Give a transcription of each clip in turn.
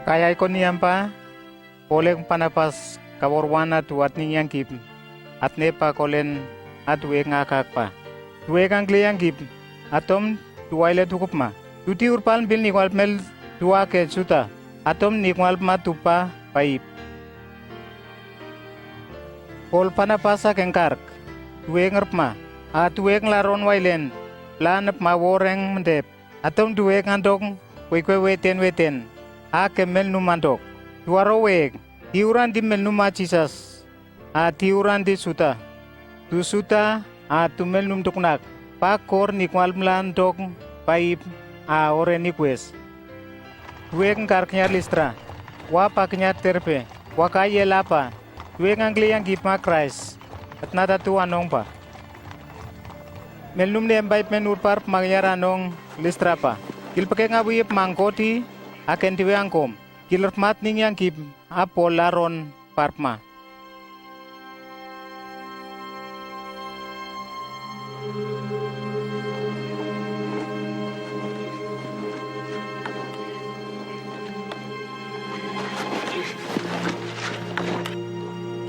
Kaya ikoniam pa, koleng panapas kawarwana tuat ninyang kip, at nepa kolen at uwek ngakak pa. Tuwek ang kliyang kip, atom tuwaile tukup ma. Tuti urpal bil ni mel tuwa ke suta, atom ni ma tupa paip. Kol panapasa kengkark, tuwek ngerp ma, a tuwek laron wailen, lanep ma woreng mendep, atom tuwek ngandong wekwe weten. A kemel numandok. Tuaro weg. Tiuran di mel numa Jesus. A tiuran di suta. Tu suta a tumel num tuknak. Pa kor ni kwal mlandok paip a ore ni kwes. Tuweg ngkarknya listra. Wa paknya terpe. Wa kaya lapa. Tuweg angli yang gipma Christ. At nata tu anong pa. Mel num lembay penur par magyar anong listra pa. Kilpake ngabuyip mangkoti. Aken tiwe angkom, kilermat ning yang kip apo laron parpma.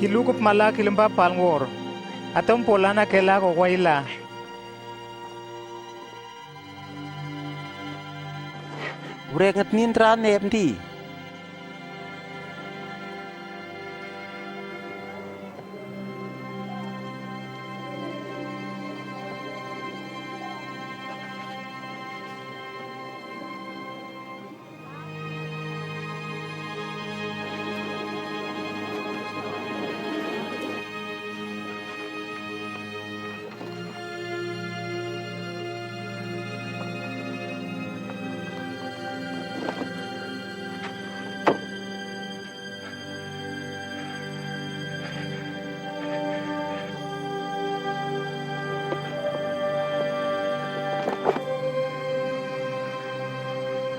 Kilukup mala kilemba palngor, atong polana kela ko waila. Urengat nintra nemdi.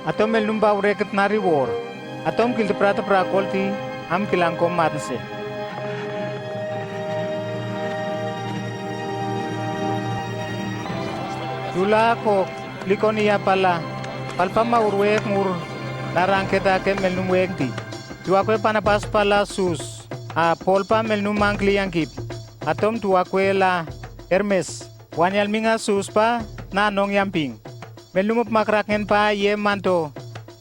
Atom mel numba ureket nari war. Atom kil prata prakolti am kilangkom matse. Dula ko likonia pala. Palpama urwek mur narang kita ke mel num wekti. Tuakwe panapas pala sus. A polpa mel num mangkli yang kip. Atom tuakwe la Hermes. Wanyal minga sus pa na nong yamping. Melumup makrakngen pa ye manto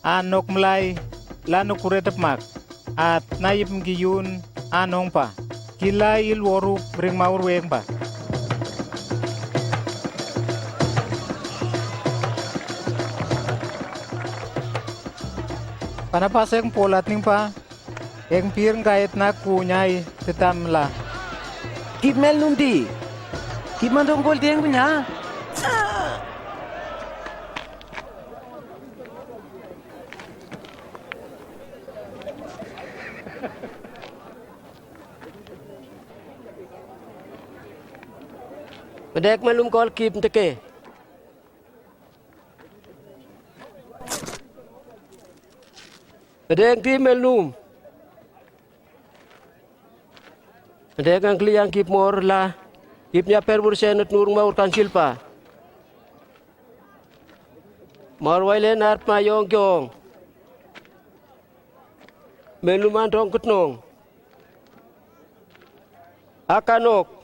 anok mlai lano kuretep mak at nayip ngiyun anong pa kila il woru ring maur weng pa panapaseng polat ning pa eng pirng kait na kunyay tetamla Kipmel nundi. Kipmandong kol tiang punya. Bedek malum kol kip teke. Bedek ti melum. Bedek ang kliyang kip mor la. Kipnya perbur senat nur maur kansil pa. Mor wailen art mayong kyong. Meluman dong ketnong. Akanok.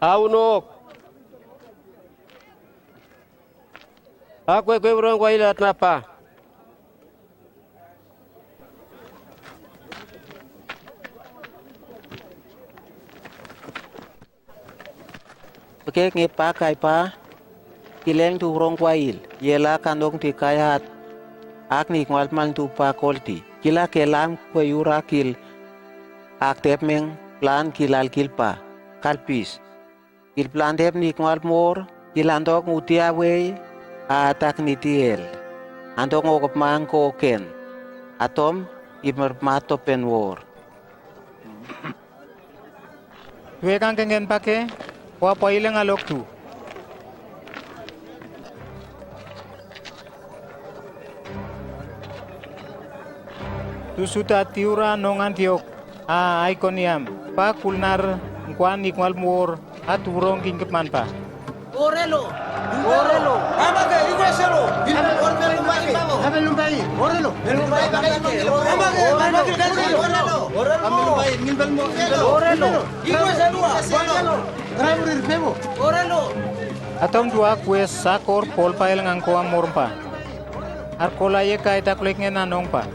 Aunok. Aku orang wailat napa? Oke ngepa kai pa. Kileng tu rong kwail. Yela kandong ti kayat. Ak ni kwal mal tu pa kolti. Kila kelam kwayura kil. Ak tep meng plan kilal kilpa. Kalpis. Il plantep ni kwal mor. Kilandok utia wey. Atak ni tiel. Andong okop mang koken. Atom imermato pen wor. tuwe kang kengen pake wa poileng alok tu tu suta tiura nongan tiok a Iconium pa kulnar ngkwan ikwal mor at urong kingkepan pa Orelo. Amake, igreselo, ilmu ormel umake. Atom dua kue sakor pol pa el ngangko amor pa. Arkola ye kai taklek ngen anong pa.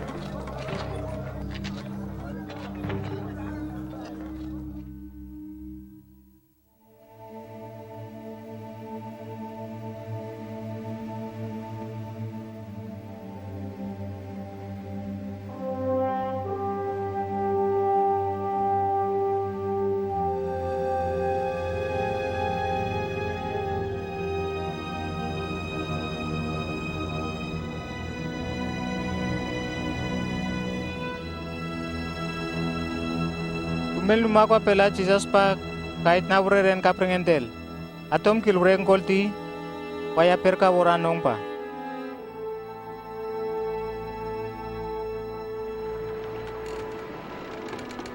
Mel lumako pela Jesus pa kahit na ureren ka prengentel. Atom kilureng kolti waya perka woranong pa.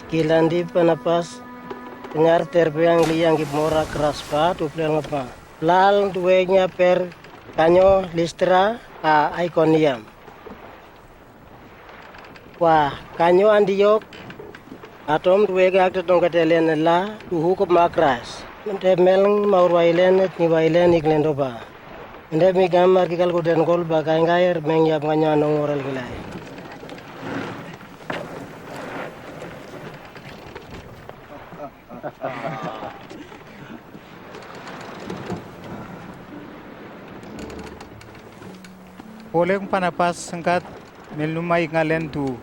Kilandi panapas pengar terpeang liang gip mora keras pa tu pleng pa. Lal duenya per kanyo Listra a Iconium. Wah kanyo Antiok atom duega akte tong katelen la tu hukup makras. Mente meleng maur wailen ni wailen iklendo pa. Ente mi gamar kikal kuden kol ba kain gair meng yap nganya nong oral gilai. Boleh panapas sengkat melumai ngalen tu.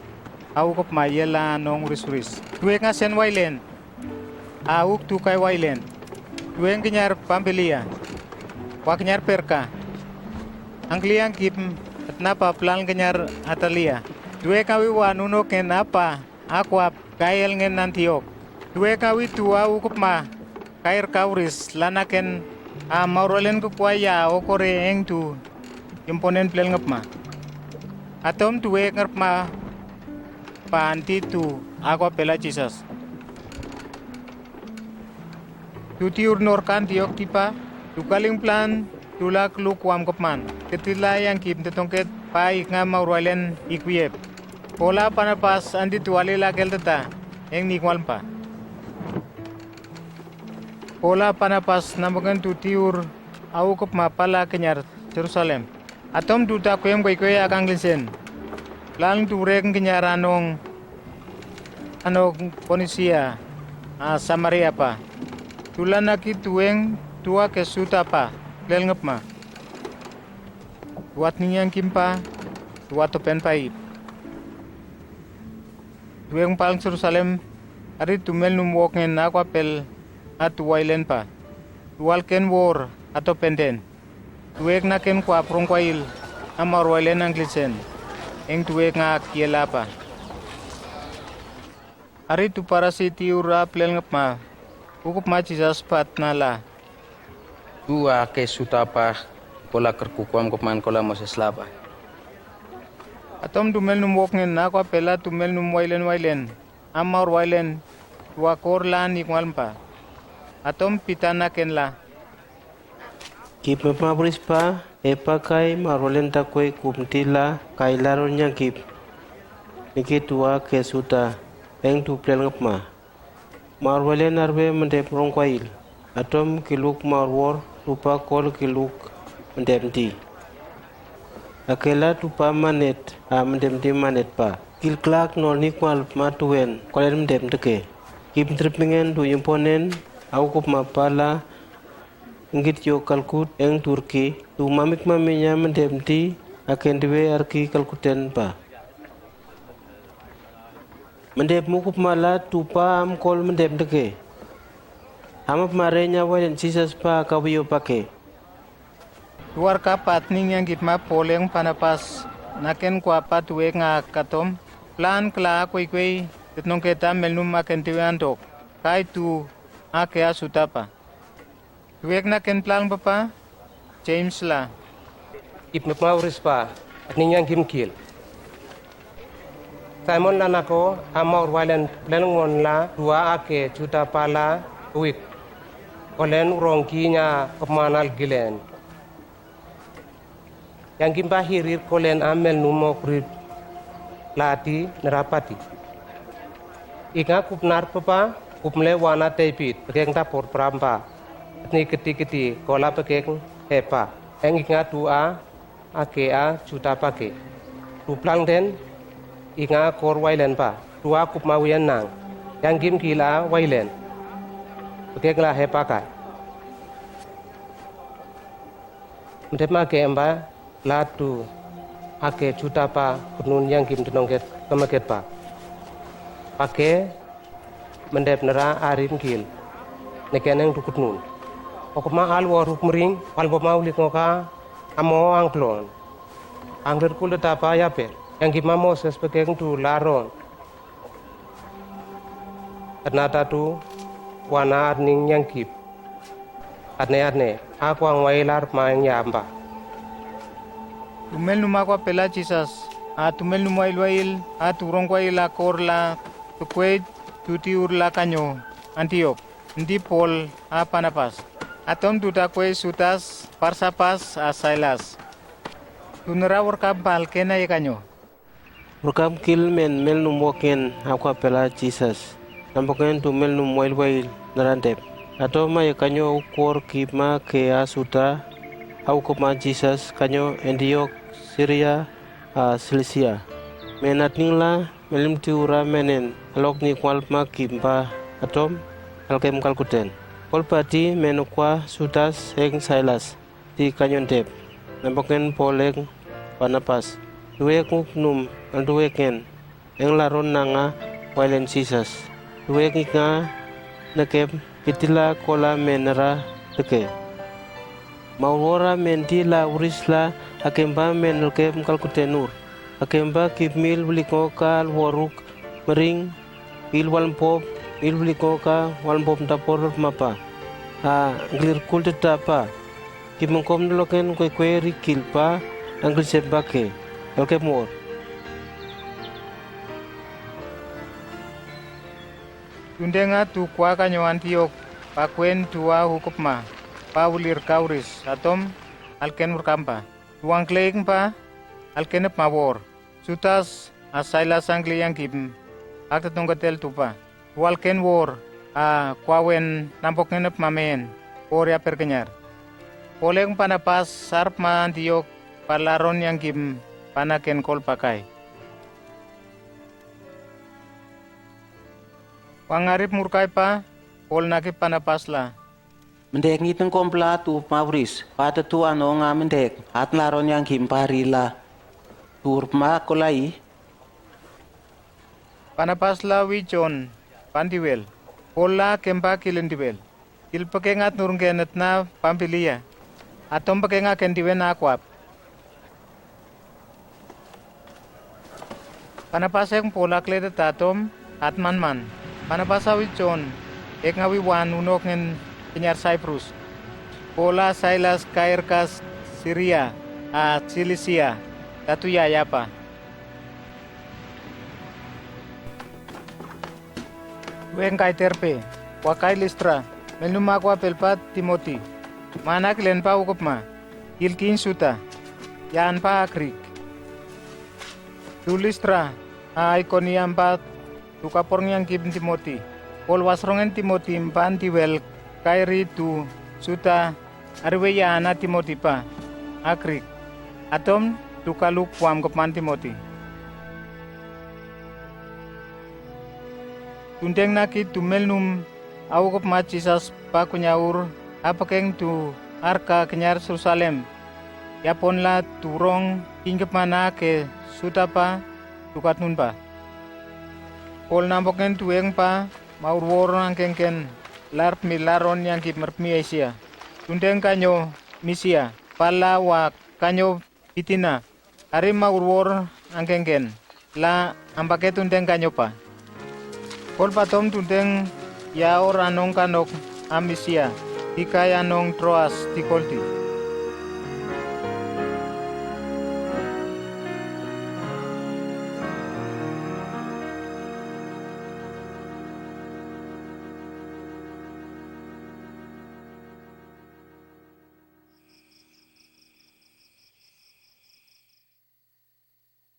Au kop mayela nong uris-uris. Tuwe nga sen wailen. Au tu kai wailen. Tuwe kenyar pambelia. Wa kenyar perka. Angliang kip at napa plan kenyar atalia. Tuwe kawi wa nuno ken apa. Aquap kael ngen Antiok. Tuwe kawi tu au kop ma. Kair kauris lanaken a maurolen ko kwaya o kore eng tu. Imponen plan ngap ma. Atom tuwe ngap ma panti tu ako pela Jesus. Tuti urnor kan tiok tipa, tu kaling plan tulak lu kuam kopman. Ketila yang kim tetongket pai nga maurwalen ikuyep. Pola panapas anti tuwali lakel teta, eng nikwal pa. Pola panapas nambagan tuti ur au kop mapala kenyar Jerusalem. Atom tuta kuyem kwe akang lisen. Lang tureng kenyaranong anong ponisia Samaria pa. Tulan aki tueng tua kesuta pa. Lel ngep ma. Tuat ninyang kimpa. Tuat topen paip. Tueng palang Jerusalem. Ari tumel numwok ngen ako apel at tuwailen pa. Tuwal ken war ato penden. Tuwek na ken kwa prong kwail. Amar wailen ang klisen. Eng tuwe nga kiela pa. Ari tu para si tiura plel ngap ma. Ukup ma Jesus pat nala. Dua ke sutapa kola kerkukuam kopman kola Moses laba. Atom tumel numwok ngen na kwa pela tumel num wailen. Amar wailen. Tua korlan ikwal pa. Atom pitana ken la. Kip mapabris pa, epakai marolen takwe kumtila kailaron nya kip. Niki tua kesuta, eng tu plel ngapma. Marwalen arbe mendep rongkwail. Atom kiluk marwor, tupa kol kiluk mendemti. Akela tupa manet, mendemti manet pa. Kil klak nol nikwal matuen, kolen mendem teke. Kip tripingen tu imponen, au kup mapala, ngit yo kalkut eng Turki tu mamik maminya mendemti aken dewe arki kalkuten pa. Mendep mukup mala tupa am kol mendep deke. Hamap marenya walen Jesus pa kawiyo pake. Luar kapat ning yang gitma poleng panapas. Naken kwa pat tuwe nga katom. Plan kla kwe tetnong keta melnum maken tiwe antok. Kai tu ake asutapa. Tuwek na ken plan papa, James la. Ip nagmauris pa at ninyang gimkil. Simon lanako amaur walen lengon la dua ake juta pala uik. Olen rongki nya kemanal gilen. yang gimba hirir kolen amel numokri lati nerapati. Inga kupnar papa kumle wana tepit pekeng tapor prampa. Ni keti kola pekeng hepa. Eng inga tua ake a juta pake. Tuplang den inga kor wailen pa. Tua kup mawian nang. Yang gim kila wailen. Pekeng la hepa kai. Mendep make emba latu ake juta pa kunun yang gim tenongket kemaket pa. Pake mendep nera arim gil nekeneng dukut nun. Okma al waruk mering al boma ulik ngoka amo angklon. Angler kul tapa yapel yang gima Moses pekeng tu laron. Ternata tu wana arning yang gip. Adne aku ang wailar maeng yamba. Tumel numa kwa pela Jesus. Tumel numa ilwail. Turong kwa ila korla. Tukwe tuti urla kanyo. Antiok. Ndi Paul Panapas. Atom tuta kwe sutas parsapas Silas. Tunera workam pal kena ye kanyo. Rukam kil men mel numoken aku apela Jesus. Nampoken tu mel numoil wail narantep. Atau ma ye kanyo ukor kima ke asuta au koma Jesus kanyo Antioch Syria Cilicia. Menat ningla melim tiura menen alok ni kwal ma kimpa atom alkem kalkuten. Kol pati menukwa sutas eng Silas di kanyon tep. Nampoken poleng Panapas. Duwe num ang duwe ken eng laron nanga wailen Jesus. Duwe nga nakep pitila kola menera teke. Maurora mentila urisla akemba menelkem kalkutenur. Akemba kipmil blikokal waruk mering ilwalmpop ilblikoka walmpop tapor mapa. Nglir kul tetapa. Kimongkom loken kwe rikilpa angkil sebake. Elke mor. Tundenga tu kwa kanyo Antiok. Pakwen tua hukupma. Paulir kauris. Atom alken urkampa. Tuang kleing pa alkenep mawor. Sutas Silas angli yang kim. Akta tunggatel tupa. Walken wor. Kwawen nampok ngenep mamen. Orya perkenyar. Poleng Panapas sarp ma Antiok. Palaron yang kim. Panaken kol pakai. Wangarip murkai pa, kol nakip Panapasla. Mendek ngiteng kompla tu mawris. Pada tu ano nga mendek. At laron yang kimparila. Tur ma kolai. Panapasla wichon, pandiwel. Kola kempa kilindiwel. Kilpakengat nurungkenet na pampilia. Atom pakenga kendiwen akwap. Panapaseng pola klede tatom at manman. Panapasa wichon ek ngawi wan unok ngen penyar Cyprus. Pola Silas Kairkas Syria Cilicia tatu yayapa. Weng kai terpe wakai Listra meluma kwa pelpat Timoti. Manak len pa ukupma ilkin suta yan pa akrik. Tu Listra Iconium pa tukapor yang kim Timoti. Pol wasrongen Timoti mpan tiwel kairi tu suta arwe yana Timoti pa akrik. Atom tukaluk puam kepan Timoti. Tunteng nakit tumel num au kepma Jesus pa kunyaur apakeng tu arka kenyar Jerusalem. Yaponla turong ingkep mana ke suta pa tukat nun pa. Pol nampoken tueng pa maurwor angkengken larp milaron yang kip merpmi Asia. Tundeng kanyo misia pala wa kanyo pitina. Ari maurwor angkengken la ampake tundeng kanyo pa. Pol patom tundeng yaor anong kanok amisia tikay anong Troas tikolti.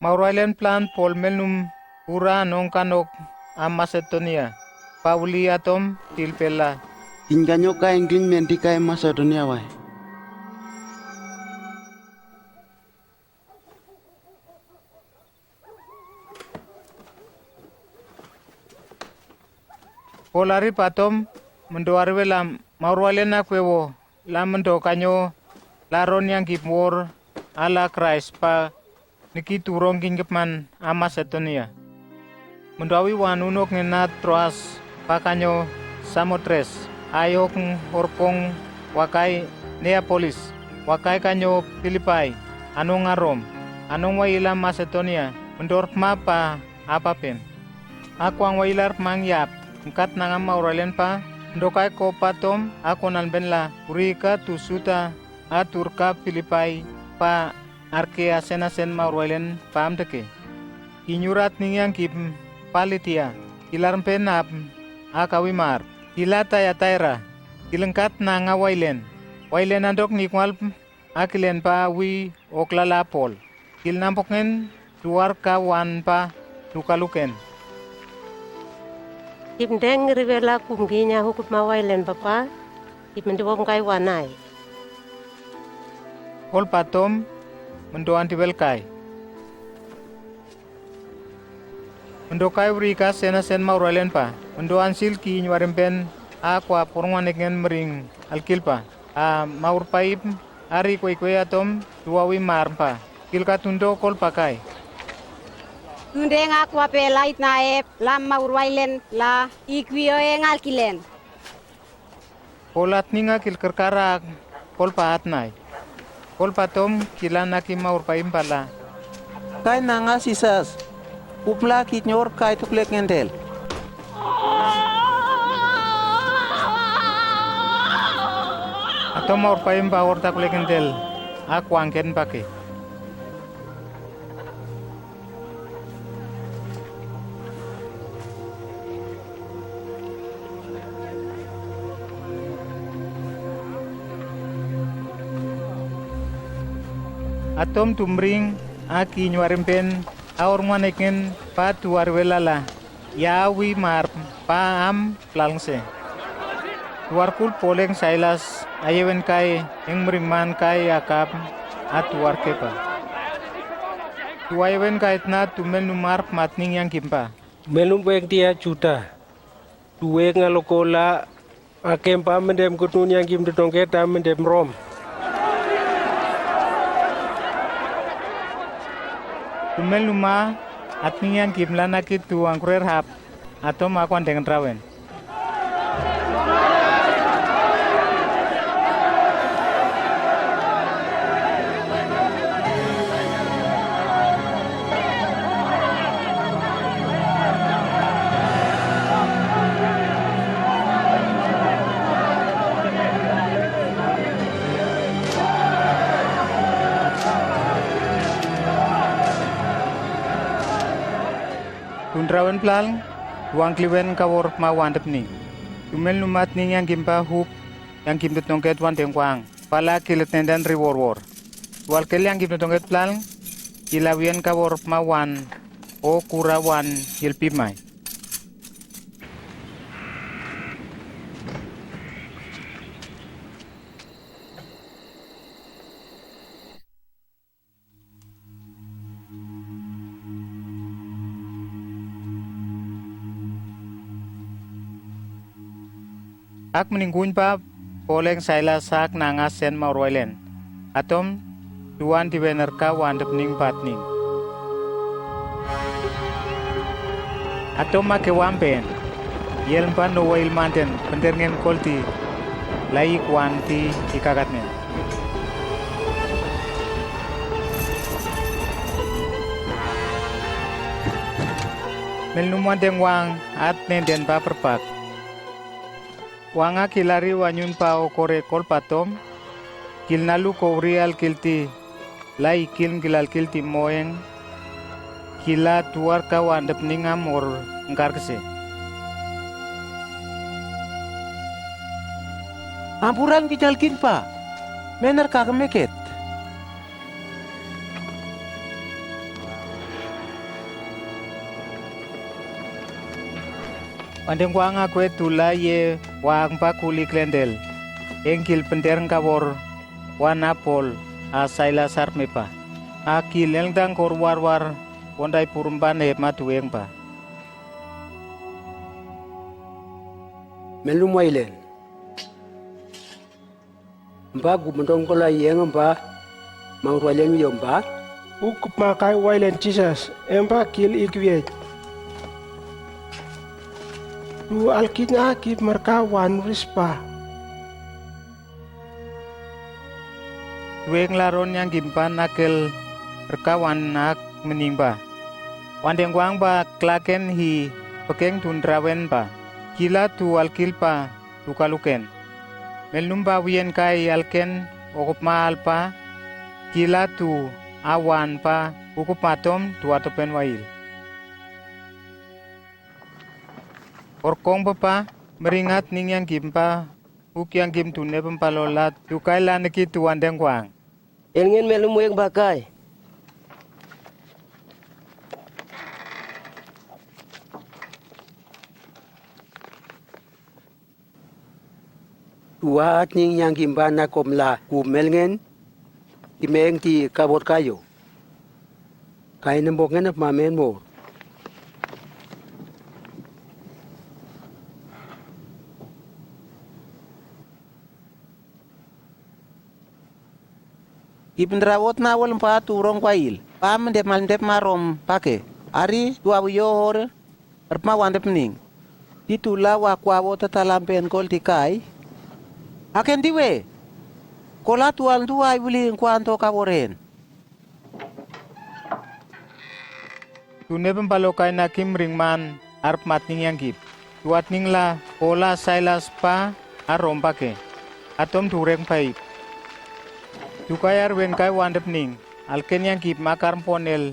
Maurailen plan Paul melnum ura nong kanok a Macedonia. Pauli atom tilpela. Inganyo ka England menti ka Macedonia wai. Polari patom mendoarwe lam Maurailen akwewo lam mendo kanyo laron yang kipmor ala Christ pa niki turong kingkepman a Macedonia. Mendawi wanunok ngenat Troas pakanyo Samotres ayok horpong wakai Neapolis wakai kanyo Filipai anong Rom anong wailam Macedonia mendor mapa apapen aku ang wailar mangyap ngkat nangam Maurailen pa ndokai ko patom ako nalbenla urika tusuta aturka Filipai pa arke asenasen Maurailen pamdeke inyurat ningyang kip palitia ilarmpen ap akawimar ilata ya taira ilengkat na nga wailen andok nikwal akilen pa wi oklalapol ilnampoknen luar kawan pa lukaluken Timdeng rivela kumginya hukup mawailen papa timendwong kai wanai Ol patom mendoan tibelkai mendokai urika senasen Maurailen pa mendoan silki nywarempen aqua porwaneken mering alkilpa a maurpaip ari kwe atom duawi marpa kilka tundo kol pakai Tundeng aku ape lait naep lam Maurailen la ikwio alkilen. Polat ninga kilkerkarak kol paat nai kol patom kilanaki maurpaim pala Kai nanga sisas. Upla kitnyor kai tuklek ngendel. atau maurpaim bawor takuleken del aku angken pakai atom tumring aki nywarempen aor maneken pa tuar welala yawi mar pa am plangse tuarkul poleng sailas ayewen kai eng mringman kai akap atuar kepa tuayewen kai na tumel numar matning yang kimpa Melum baik dia juta. Duwe ngalokola akem pa mendem kutun yang kim tetongketa mendem rom. tumel numa atning yang kimlana kitu angkurer hap atau makuan dengan trawen Tundrawen plang, wang kliwen kawor ma wandep ni. Tumel numat ni yang kimpa hup, yang kim tetongket wan tengkwang. Pala kilet nendan riwor. Wal kel yang kim tetongket plang, ilawian kawor ma wan, o kurawan hilpimai. Ak meninggun pa poleng saila sak nanga sen Maurailen. Atom duan diwener ka wandep ning patning. Atom make wampen. Yel pan no wail manten penderngem kolti. Lai kwanti ikagatnen. Melnumuan deng wang at nenden pa perpak. Wanga kilari wanyun pa o kore kol patom, kilnalu kourial kilti, lai kiln gilal kilti moeng, kila tuar ka wandep ningam or ngkar kese. Ampuran kijalkin pa. Mener kakemeket. Andeng wang akwe tula ye wang pa kuli klendel. Engkil penderng kawor wanapol a Silas armepa. Akil elngdang kor warwar wandai purumban he matueng pa. Melum wailen. Mba gumendong kola yeng mba mau wailen yo mba. Ukup makai wailen Jesus, emba kil ikwiej. Tu alkinya akip merkawan rispa. Tueng laron yang gimpan nakel rekawan nak menimba. Wandeng wang ba klaken hi pekeng tundrawen pa. Kila tu alkil pa tu kaluken. Melnumba wien kai alken okup maal pa. Kila tu awan pa ukup matom tu atopen wail. Orkong pa meringat ning yang gimpa uk yang gim tunne pempalolat tu kai laneki tu wandeng wang. Elngin melum weng bakai. Tua ning yang gimbana komla kumelngen imeng ti kabot kayo. Kay nembongen ap mamen mo. Ipendrawot na wal pa turong kwail. Pam dep marom pake. Ari dua wiyor erma wandep ning. Ditula wa kwawo tatalampen kol tikai. Aken diwe. Kola tuan tuai buli kwanto kaworen. Tune pempalokai nakim ringman arp matning yang gip. Tuat ning la kola Silas pa arom pake. Atom tureng paip. Tukai arwen kai wandep ning. Alken yang gip makar ponel.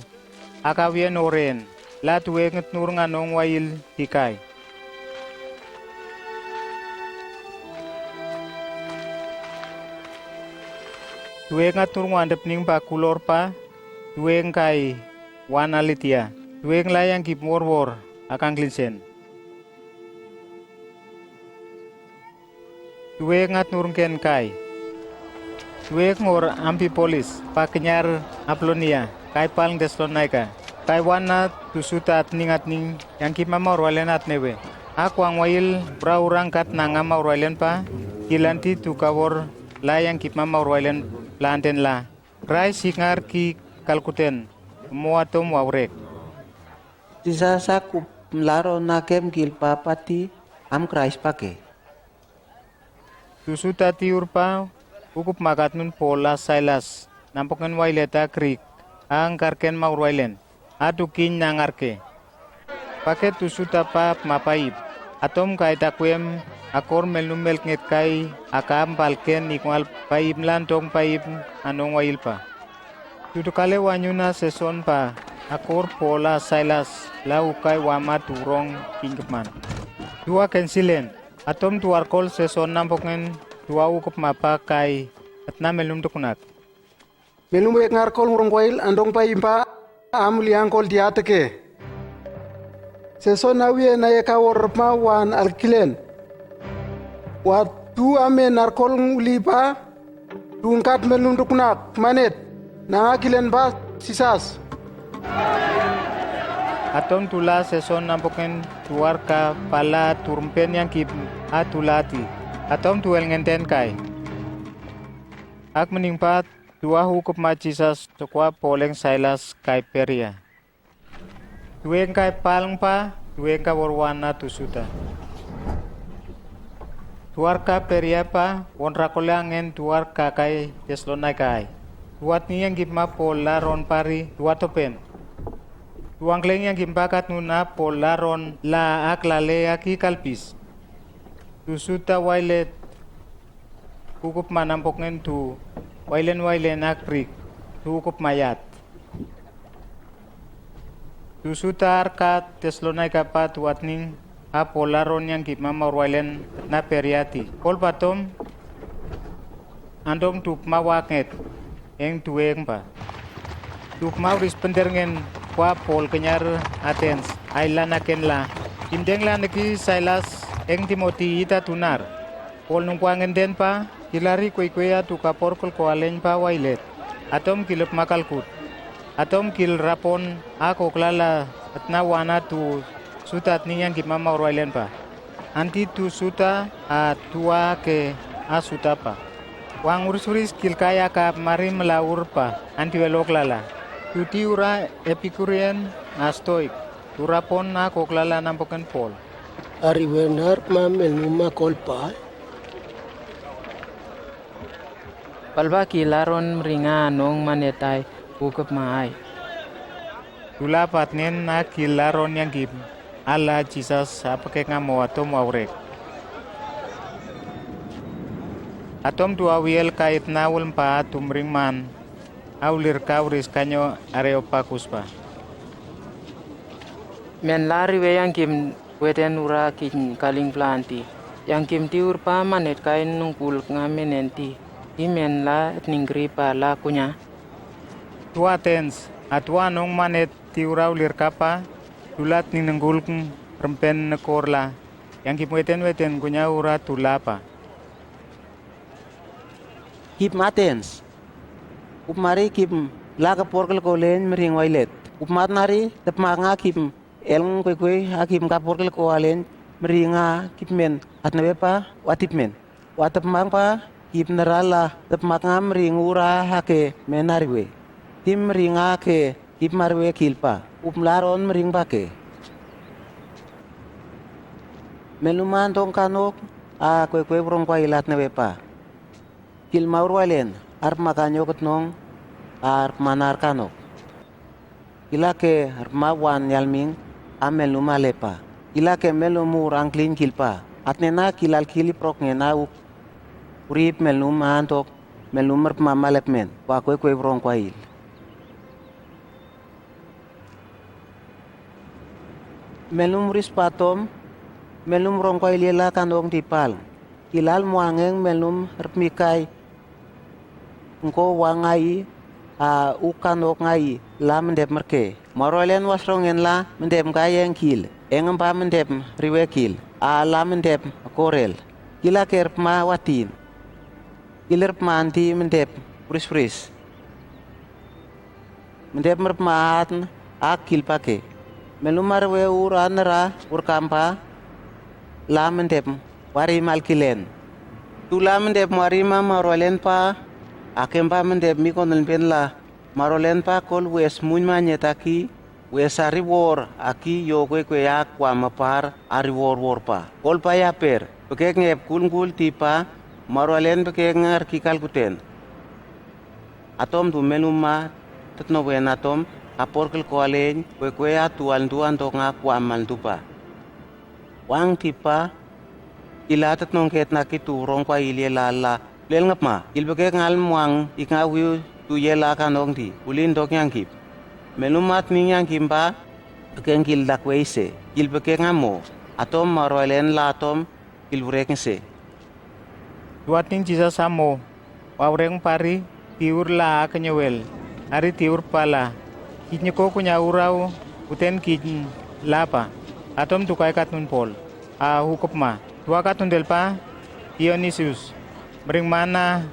Akawien oren. La tuenget nur nganong wail tikai. Tueng atur wandep ning pa kulor pa. Tueng kai wanalitia. Tueng la yang gip wor akang glinsen. Tueng atur ken kai. Tueng ngor Amphipolis pa kenyar Apolonia kai paling Thessalonica. Kai wana tusuta atning yang gip mamor walen atnewe. Aku ang wail braurang kat nangam walen pa. Kilanti tu kawor la yang gip mamor walen planten la. Rai singar ki kalkuten. Muatom wawrek. Sisa sakup laro nakem gil papati am krais pake. Tusuta tiur pa. Ukup makat nun pola Silas. Nampoken waileta krik. Ang karken maurwailen. Atukin nangarke. Paket tusuta pa mapaip. Atom kai takwem. Akor melnum melknget kai. Akam palken ikwal paip lantong paip anong wail pa. Tutukale wanyuna seson pa. Akor pola Silas. Lau kai wama turong kingkepman. Dua kensilen. Atom tuarkol seson nampoken. Tua ukup mapa kai at na melum tukunak. Melum wek ngarkol ngurong wail andong pa impa amuli angkol diateke. Seso nawie na yeka worma wan alkilen. Watu ame narkol nguli pa tungkat melum tukunak manet na akilen ba sisas. Atom tula seson nampoken tuar ka pala turumpen yang kip atulati. Atom tuel ngenten kai. Ak meningpat dua hukup macisas tukwa poleng Silas kai peria. Tueng kai paleng pa, tueng ka warwana tusuta. Tuar ka peria pa, wonra kolangen tuar ka kai Thessalonica kai. Tuat ni yang gimma pola ron pari, tuat topen. Tuang kleng yang gimpakat nuna pola ron la ak lale aki kalpis. Tusuta wailet ukup manampoknen tu wailen akrik tu ukup mayat. Tusuta arkat Thessalonica pa tuatning apolaron yang kip mamar wailen na periati. Kol patom andom tup mawaket eng tueng pa. Tup mauris penderengen kwa pol kenyar Athens ailan aken la Imdeng la neki Silas eng Timoti ita tunar. Pol nungkuangen den pa, kilari kwe atu kaporkol ko alen pa wailet. Atom kilep makalkut. Atom kil rapon ako klala at nawana tu sutat niyan kip mama wailen pa. Anti tu suta a tua ke asuta pa. Wang ursuris kil kaya ka mari melaur pa anti welok lala. Tuti ura Epicurean a stoic. Turapon ako klala nampoken Pol. Ari benar mamel numa kolpa. Palba kilaron ringa nong manetay ukap maay. Tula patnen na kilaron yang gib. Ala Jesus apake ngamo atom aurek. Atom dua wiel kait nawul pa tumring man. Aulir kauris kanyo areopakus pa. Men lari we yang kim weten ura kin kaling planti. Yang kim tiur pa manet kain nungkul ngamen enti. Imen la ningri pa la kunya. Tua tens, atua nong manet tiurau lir kapa, tulat ning nenggul rempen nekorla, yang kip weten kunya ura tulapa. Kip matens. Up mari kip la kaporkel ko len mering wailet. Up mat nari tep manga kip elng kwe hakim kaporkel ko alen meringa kip men atnabe pa watip men. Watap mang pa kip nerala tep makam ringura hake menarwe. Tim ringa ke kip marwe kilpa. Laron mering pake. Meluman tong kanok a kwe urong kwa ilat na pa. Kil maur walen arp makanyo ketnong arp manar kanok. Kila ke arp mawan yalming a meluma lepa. Kila ke melumur angklin kilpa. Atnena kilal kili prok ngena urip melum antok melum mamalep men wa kwe urong kwa il. Melum rispatom melum rong kwa ilela kanong tipal. Kilal muangeng melum rmikai ngko wangai a ukanok ngai la mendep merke. Marolen wasrongen la mendep kayeng kil. Engem pa mendep riwe kil. A la mendep korel. Kila kerp ma watin. Kilerp ma anti mendep pris. Mendep merp ma atn a kil pake. Melumar we uranera urkampa la mendep wari malkilen. Tula mendep wari ma marolen pa akempa mendep mi konel pen la marolen pa kol wes munyma nyetaki wes aribor aki yo kwe ya kwa mapar aribor pa. Kol pa ya per pekek ngep kul tipa marolen pekek ngar kikal kuten. Atom tu meluma tetno wen atom aporkel ko alen kwe atuan tok nga kwa mal tupa. Wang tipa ilatat nong ket nakitu rong kwa ilye lala lel ngap ma ilbeke ngal muang ikangawi tu yela kanong ti ulin tok yang kip melumat ning yang kimpa keng kil dakwe ise ilbeke ngamo atom marolen la atom ilburek se Duating Jesus samo, wawreng pari tiur la kenyewel, ari tiur pala, kitnya ko kunya urau uten kin lapa, atom tukai katun Pol, a hukup ma, tua katun delpa Dionysius, mering mana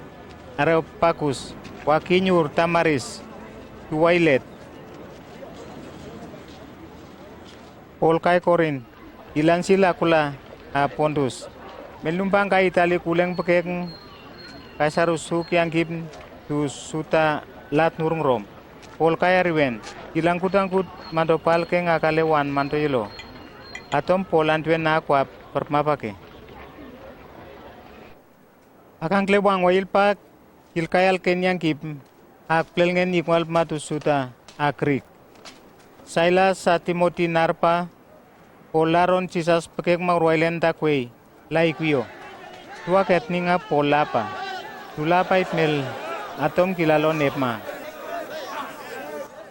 Areopagus, wakinyur Tamaris, tuwailet. Pol kai korin, ilan sila kula a Pontus. Melumpang kai Itali kuleng pekeng kasarusuk yang kip tu suta lat nurung rom. Pol kai ariwen, ilang kutangkut mandopal ke ngakalewan manto yelo. Atom Pol antuen na kwa permapake. Akang klewang wail pak ilkayal kenyang kip ak plelngen ikwal matu suta akrik. Silas sa Timoti narpa Polaron Jesus pekek mawailen takwe laikwio. Tua ketninga Polapa. Tulapa itmel atom kilalo nepma.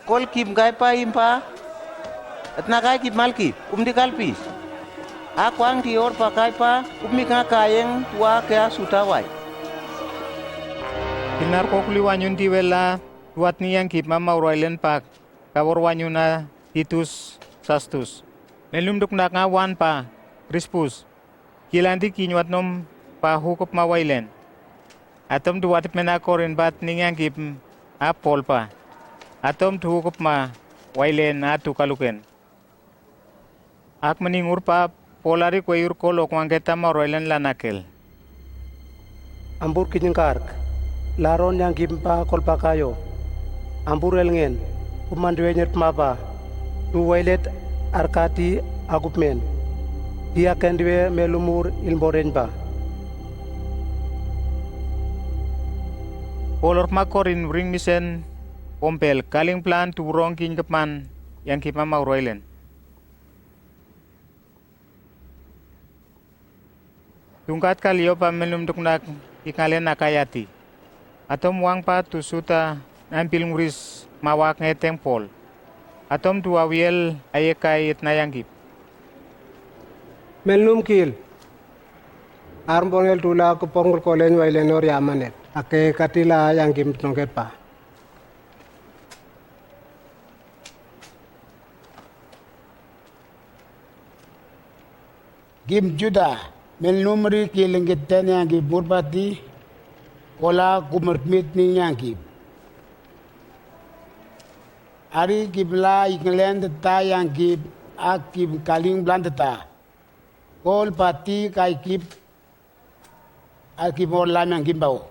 Kol kip gai pa impa at nakai kip malki umdi kalpis. Akwang tior pakai pa umika kayeng tua kaya sutawai. Kinar kokli wanyun tiwela tuat niyang kip mama urailen pak. Kawor wanyuna Titus Sastus. melum duk nak ngawan pa Crispus. Kilanti kinyuat nom pa hukup mawailen. Atom duwat menakorin bat ningyang kip apol pa. Atom tu hukup ma wailen atu kaluken. Ak meningur pa polari kwayur kolok wangketa mawailen lanakel. Ambur kinyengkark, laron yang gimpa kolpa kayo. Ambur elngen, kumanduwe nyert mapa. Tu wailet arkati agupmen. Dia kendiwe melumur ilmoren ba. Polor makorin ring misen pompel kaling plan turong kin kepan yang kima mauroilen. Tungkat kalio pa melum duknak ikalen nakayati. Atom wang pa tusuta nampil nguris mawak ngeteng pol. Atom tuawiel ayekai itnayangkip. Melnum kil. Armbongel tula kupongul kolen wailenor yamanet. Ake katila yang kim tongket pa. Gim Juda, melnumri kilingkiten yang gim murbati, kola kumermit ni yang gim. Ari kibla iklen teta yang gim akim kaling blan teta. Kol pati kai kip akim olam yang gim bau.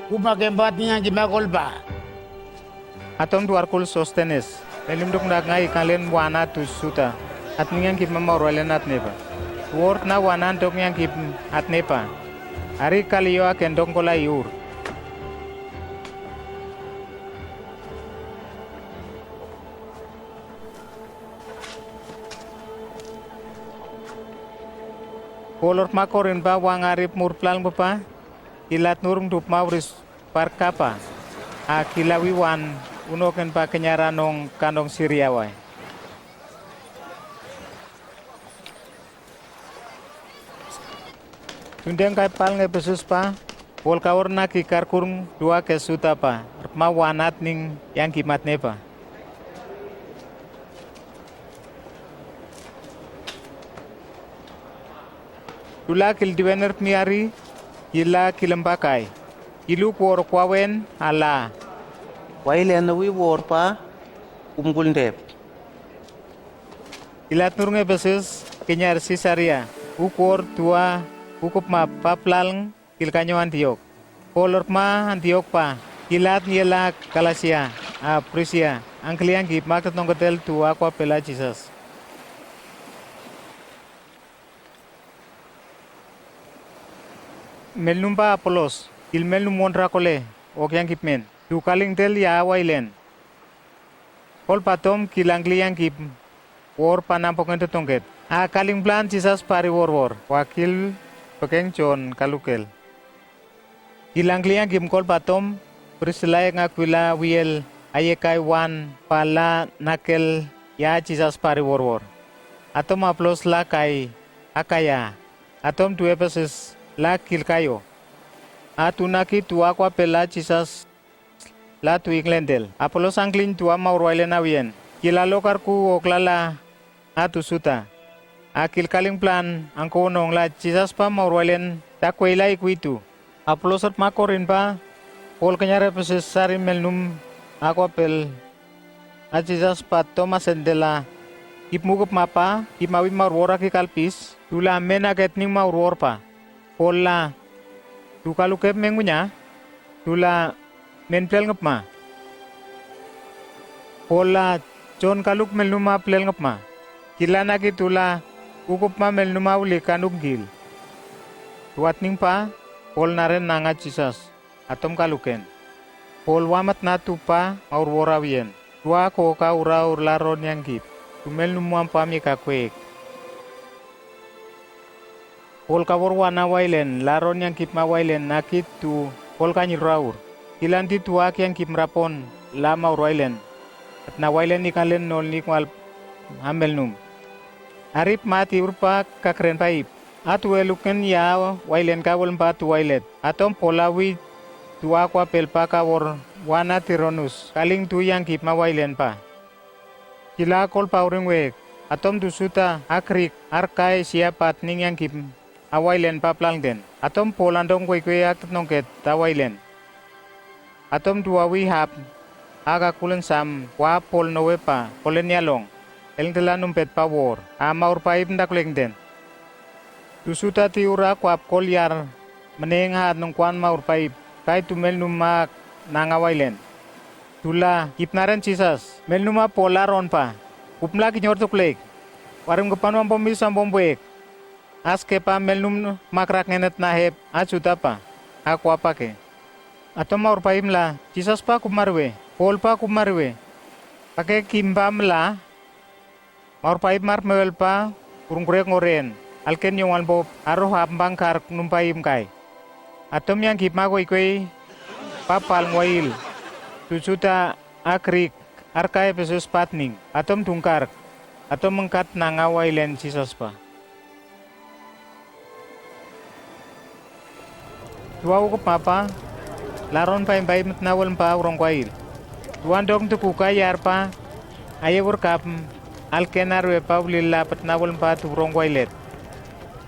Kuma kembat ni yang gim kolba. Atom duarkul sostenes. Melum duknak ngai kalen wana tusuta. At ningyang kip mauroilen at neba. Word na wanan dok yang kip at nepa. Ari kalio akendong kola iur. Kolor makorin ba wang arip murplang bapa. Ilat nurung dup mauris parkapa. Akilawi wan unoken pa kenyaranong kanong siriawai. Tundeng kai pal ngai pesus pa. Pol kawar na kikar kurung dua kesuta pa. Ma wanat ning yang kimat nepa. Tula kil diwener miari. Ila kilembakai. Ilu por kwawen ala. Wailen wi wor pa umgul ndep. Ilat nurunge beses kenyar sisaria. Ukor tua ukup ma paplang kilkanyo Antiok. Kolor ma Antiok pa. Ilat niela kalasia. Prisia. Angkliang kip makta tongkatel tua kwa pela Jesus. Melnumpa Apolos, ilmelnum monra kole, okyang kipmen, dukaling tel ya wailen. Kol patom kilangliang kip, war panampokeng tetongket. Kaling plan Jesus pari war, wakil pekeng John kalukel. Kilangliang kip kol patom, perisilai ngakwila wiel, ayekai wan, pala nakel, ya Jesus pari war. Atom Apolos la kai, akaya, atom dua peses, la kilkayo. Atunaki tua kwa pela Jesus la tu inglendel. Apolos angklin tua mauroilen awien. Kilalo karku oklala atu suta. Akil kaling plan angko nong la Jesus pa mauroilen takwela ikuitu. Apolos at makorin pa. Pol kanyara peses sari melnum aqua pel. A Jesus pa Thomas endela. Ipmugup mapa. Imawi maurora ki kalpis. Tula mena getning mauror pa. Pola tu kalau kep mengunya tula menplel ngepma pola John kaluk melnuma plel ngepma kilana ki tula ukup ma melnuma uli kanuk gil tuat ning pa pol naren nanga Jesus atom kaluken pol wamat na tupa aur worawien tua ko ka ura laron yang gip tu melnuma pami kakwek. Pol kawor wana wailen, laron yang kip mawailen nakit tu pol kanyil raur. Ilanti tuak yang kip merapon, lama urwailen. At na wailen ikalen nol nikwal hamel num. Arip mati urpa kakren paip. Atu eluken ya wailen ka wolmpa tu wailet. Atom polawi tu aqua pelpa ka wor wana tironus. Kaling tu yang kip ma wailen pa. Kila kol pauring wek. Atom tu suta akrik arkai siapat ning yang kip awailen pa plangden. Atom polandong kwe ak nongket tawailen. Atom duawi hap aga kulen sam wa pol nowe pa polen yalong. El tela numpet pa wor. Amaur pa ndak lengden. Tusuta tiura kwap kolyar meneng hat nung kwan maur paip kai tu mel numak nangawailen. Tula kipnaren cisas mel numa polaron pa upmla kinyor tuklek warim kepan wampomil sambombuek aske pa mel num makrak ngenet nahep acuta pa aqua pake atau maur paip mla cisas pa kumarwe pol pa kumarwe pake kimba mla maur paip mar mewel pa kurung kurek ngoren alken yung albo aroh bangkar numpaim kai. Atom yang kip magoy koy papal ngoil. Tusuta akrik arkay pesos patning. Atom tungkar. Atom mengkat nangawailen sisas pa. Tuaw ko papa. Laron pa imbay matnawal pa urong kwail. Tuan dong tukuka yar pa. Ayawur kap. Alken arwe pa ulila patnawal pa turong kwailet.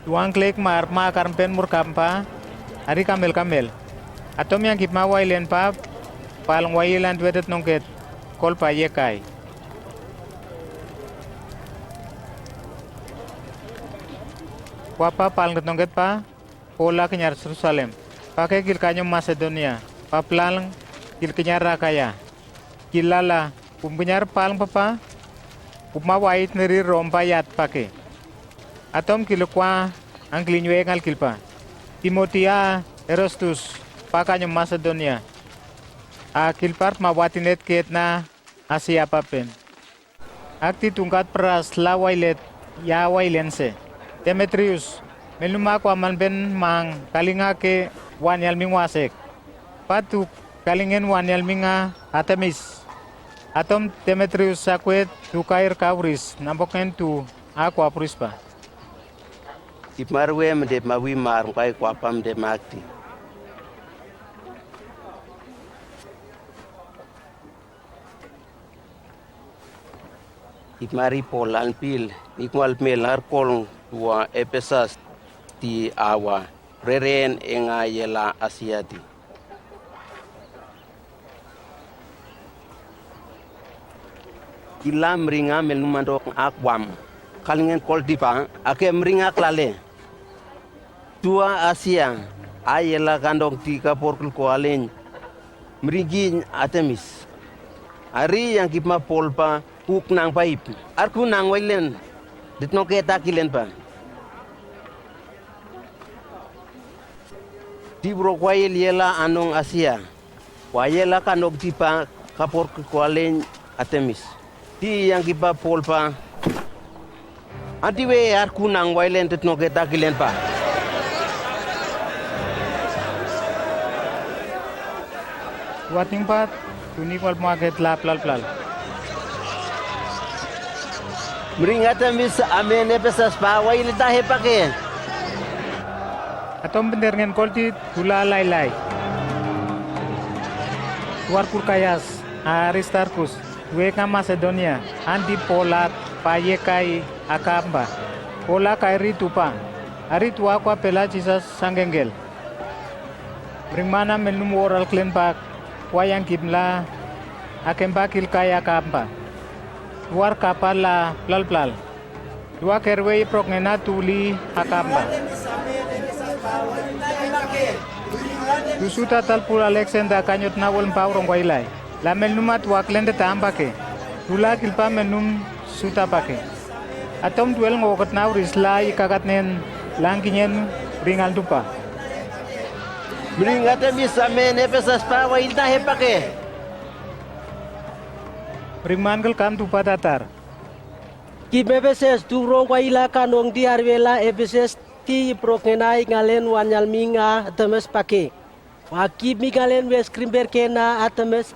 Tuang klek mar ma karpen mur kampa ari kamel atom yang kip ma wailen pa palong wailan twedet nongket kol pa yekai wapa palong nongket pa pola kenyar Jerusalem pakai kil kanyo Macedonia pa plalang kil kenyar rakaya kilala kenyar palong papa upma wait neri rompa yat pakai atom kilukwa ang klinywe ngal kilpa Timotia Erastus pakanyo Macedonia a kilpart mawatinet ket na Asia papen akti tungkat pras la wailet ya wailense Demetrius meluma kwa manben mang kalinga ke wanyal mingwasek patu kalingen wanyal minga Artemis atom Demetrius sakwet tukair kauris namboken tu aqua prispa Ipmarwe mde mawi mar kai kwa pam de makti. Ipmari polan pil ikwal melar kol tua Epesas ti awa reren enga yela Asiati. Kilam ringa melumandok akwam kalingen kol dipa ake mringa klale. Tua Asia ayela kandong tika porkul kualin mrigin Artemis ari yang kipma polpa kuk nang paip arku nang wailen ditno keta kilen pa di brokwai yela anong Asia wayela kandong tipa kapor kualin Artemis di yang kipa polpa antiwe arku nang wailen ditno keta kilen pa Wating pat, tuni kol maget lap lal plal. Meringata mis amen Epesas pa wail tahe pake. Atom bener ngen kol ti tula lay. Tuar Purkayas, Aristarchus, Weka Macedonia, Andi Polat, Payekai, Akamba. Pola kairi tupa. Ari tua kwa pela Jesus sanggengel. Brimana melnum oral klen pak. Wayang kimla akemba kil kaya kampa luar kapal la plal dua kerwe proknena tuli akamba tusuta talpul Alexander kanyot nawol mpawrong wailay la melnumat waklende tamba ke tula kilpa menum suta pake atom duel ngokot nawris la ikakatnen langkinyen ringal dupa Meringata mis amen Epesas pa wail tahe pake. Ringmangal kam dupa tatar Kip Ephesus turong waila kanong di arwela Ephesus ti proknenai ngalen wanyal minga Artemis pake wakip mi ngalen wes krimber kena Artemis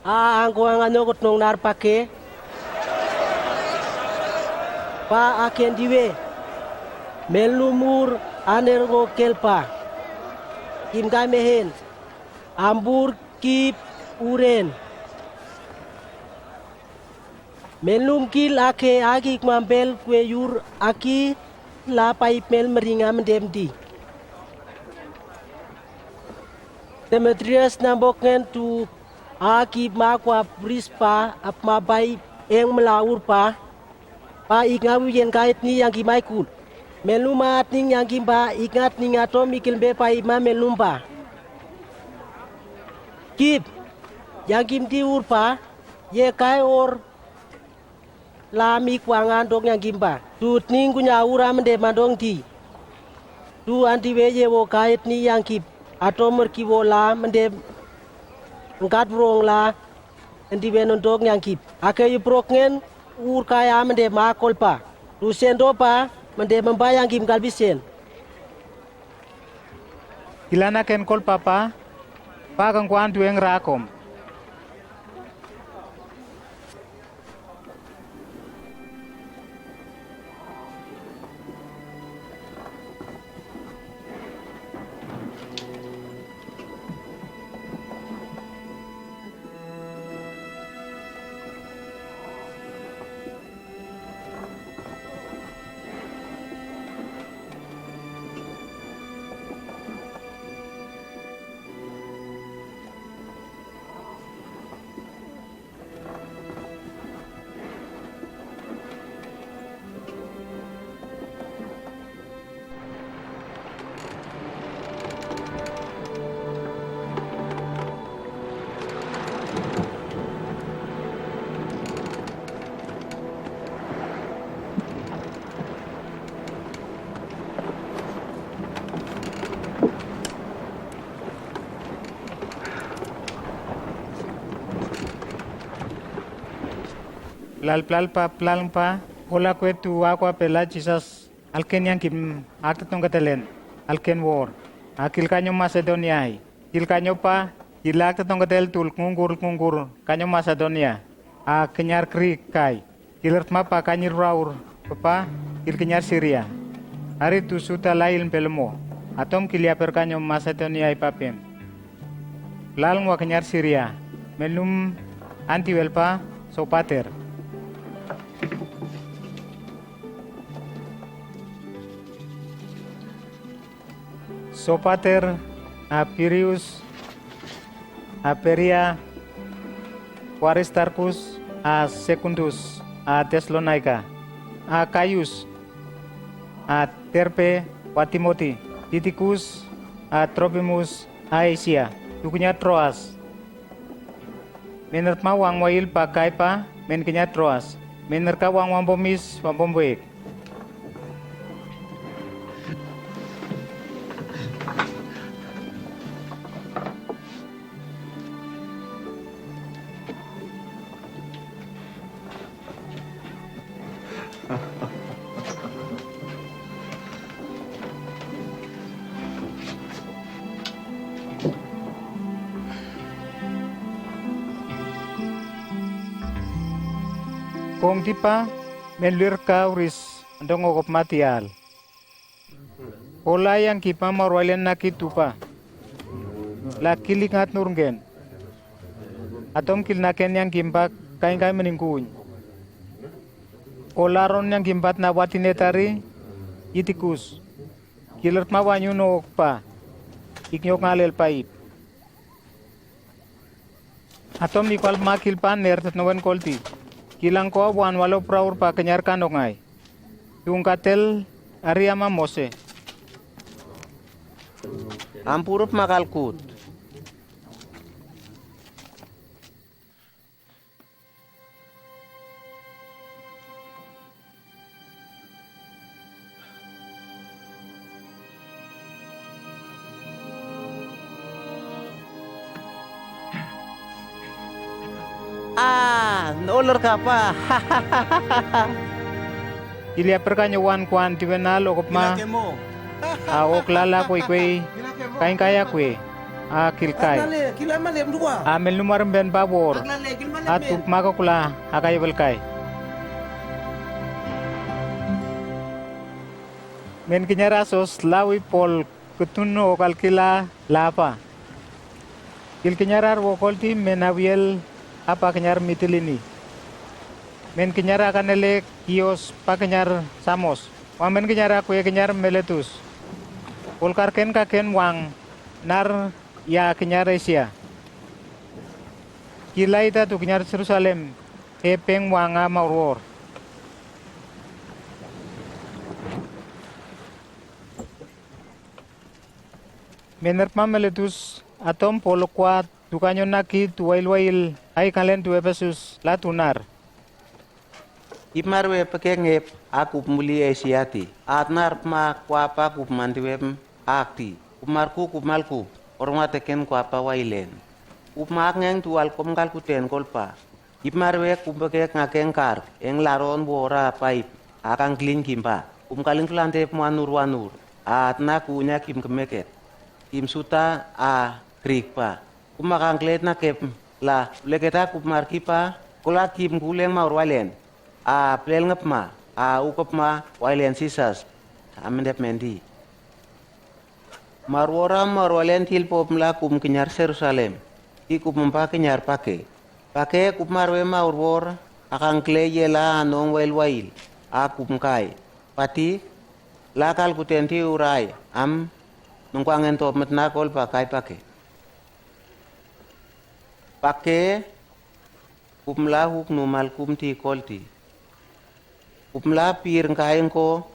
angko angano kotnong nar pake pa aken diwe melumur anergo kelpa kim mehen ambur kip uren melum kil ake agik mambel kue yur aki la paip mel meringa mendemdi Demetrius namboknen tu aki makwa prispa ap mabai eng melaur pa ingawi yen kait ni yang kimaikul meluma ting yang kimba ingat ning atom mikil be pa ima melumba kip yang kim ti urpa ye kai or lami kwangan dong yang kimba tut ning kunya ura mende mandong ti tu anti weje wo kait ni yang kip atom merki wo la mende ngkat brong la anti benon dong yang kip ake yu prokngen ur kaya mende ma kolpa tu sendo pa mende membayang kim kalbisen Kilana ken kolpa pa kang kwan tueng rakom. Plal pa hola kwe tu aqua pela Jesus alken yang kim akta tong katelen alken war akil kanyo Macedonia kil kanyo pa ilakta tong katel tul kungur kanyo Macedonia a kenyar krik kai kilert ma pa kanyir raur papa kil kenyar Syria hari tu suta lail pelmo atom kilia per kanyo Macedonia ipapem lal ngwa kenyar Syria melum anti welpa Sopater Sopater, Pirius, Peria, Aristarchus, Secundus, Thessalonica, Caius, Terpe, Timothy, Titicus, Tropimus, Asia, Tukunya Troas. Menurut mawang wail pakai pa, men kenya Troas. Menurut kawang wambomis, wambomboek. Kung tipa menlir kauris andong okop matial. Ola yang kipa marwalen nakitupa. La kilingat nurgen. Atom kilnaken yang kimpak kain meningkuin. Olaron yang kimpat na watinetari itikus. Kilert mawanyo no okpa. Iknyok ngalel paip. Atom ikwal makilpan nertet nowen kolti. Kilang ko wan walo praur pa kenyar kanongai. Yung katel Ariama Mose. Ampurup makalkut. Nolor ka pa. Ilia perkanyo wan kwan tiwenal okop ma. Ok lala kwe kain kaya kwe. Kilkai. Amel numar ben babor. Atup makakula akay balkay. men kinyarasos lawi pol ketuno kalkila lapa. Il kinyarar wokolti men awiel apa kenyar mitilini. Men kenyara kanele kios pa kenyar samos. Wamen kenyara kue kenyar meletus. Polkar ken kaken wang nar ya kenyar Asia. Kilaita tu kenyar Jerusalem peng wanga mauror. Menerpa meletus atom polokwat tukanyo naki tuwail ay kalen tu Efesus latunar. Imarwe pekengep aku muli Asiati. Atnar ma kwapa kup mandiwem akti. Kumarku kumalku orma teken kwapa wailen. Upmak ngeng tual kom kalkuten kolpa. Imarwe kumpeke ngakengkar eng laron bora paip akang klin kimpa. Kaling klante wanur. Atna kunya kim kemeket. Kim suta a krikpa. Kumakang klet na kep la leketa kumar kipa kula kim kuleng maur wailen. A plel ngepma a ukop ma wailen sisas amendep mendi. Marwora marwalen til popmla kum kenyar Jerusalem. Ikum mempa kenyar pake. Pake kup marwe maurwor akang kle yela anong wail a kum kai. Pati lakal kutenti urai am nungkwangen top metnakol pakai pake. Pake kumla huk numal kumti kolti. Kumla pirng ko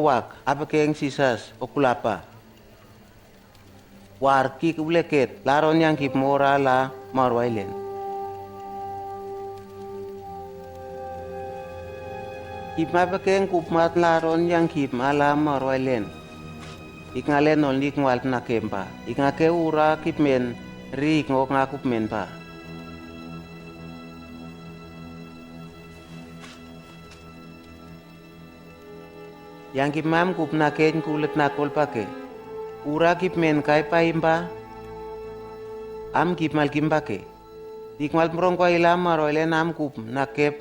wak apa keng sisas okulapa. Warki kuleket laron yang kip mora la marwailen. Kip apa keng kupmat laron yang kip mala marwailen. Ikngalen nol nik ngwalt na kempa. Ikngake ura kip men rik ngok ngakup men pa. Yang kip mam kup na ken kulet na kol pake. Ura kip men kai pa impa. Am kip mal kim pake. Ikmal mrong kwa ilam maroilen am kup na kep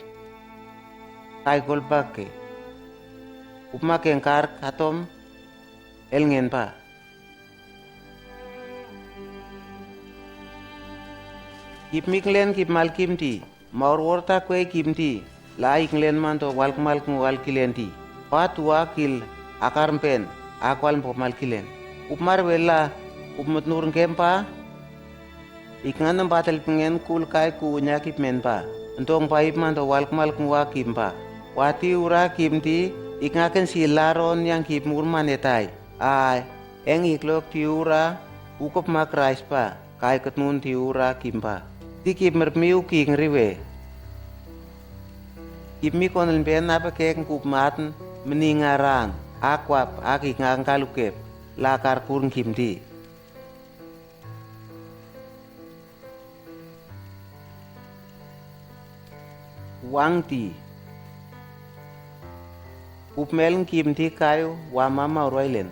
kai kol pake. Kup makeng kar katom el ngen pa. Kip miklen kip mal kimti, maur worta kwe kimti, la iklen manto walk mal wal kilenti. Patua kil akar pen, akwal po mal kilen. Upmar wela upmut nurun kempa, ikngan batal pengen kul kai kunya kip men pa. Entong paip manto walk mal wa kimpa. Wati ura kimti, ikngaken silaron yang kip murmanetai. Ay, eng iklok tiura, ukop mak rais pa, kai ketnun tiura kimpa. Tikip mermiu king riwe. Kip mi konel pen apa keng kup maten meningarang, akwap akik ngang kalukep, lakar kurung kimti. Wangti. Kup meleng kimti kayu wamama urwailen.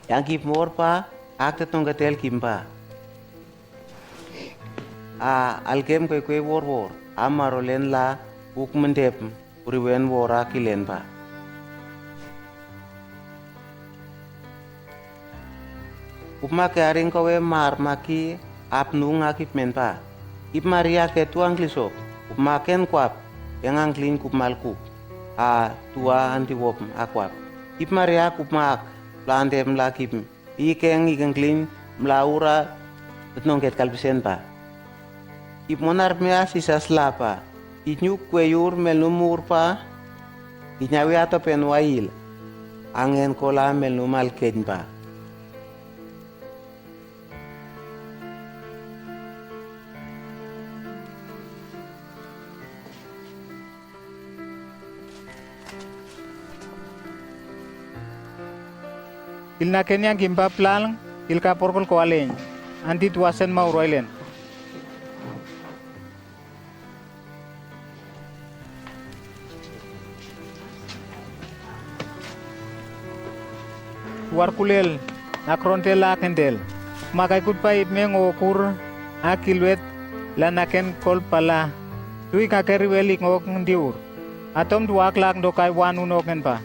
Yang kip mor pa, akte tonggatel kimpa. Alkem kwe wor, amarolen la, uk mendep, uriwen wora kilen pa. Upma ke aring kowe mar maki, apnu ngakip men pa. Ip maria ke tuang klisop, upma ken kwap, yang angklin kup malkup. Tua anti wop akwap. Ip maria kup mak, plantem lakip, ikeng klin mlaura etnongket kalbisen pa. Ip monar mea sisas lapa, inyuk kweyur melumur pa, inyawi ato penwail, angen kola melumal ken pa. Ilna kenya gimpa plan ilka porkol koalen anti tuasen mauroilen. Warkulel nakrontela kendel makai kutpai mengo kur akilwet lanaken kol pala tui kakeri welik ngok ndiur Atom duak lak do kai wan unok en pa.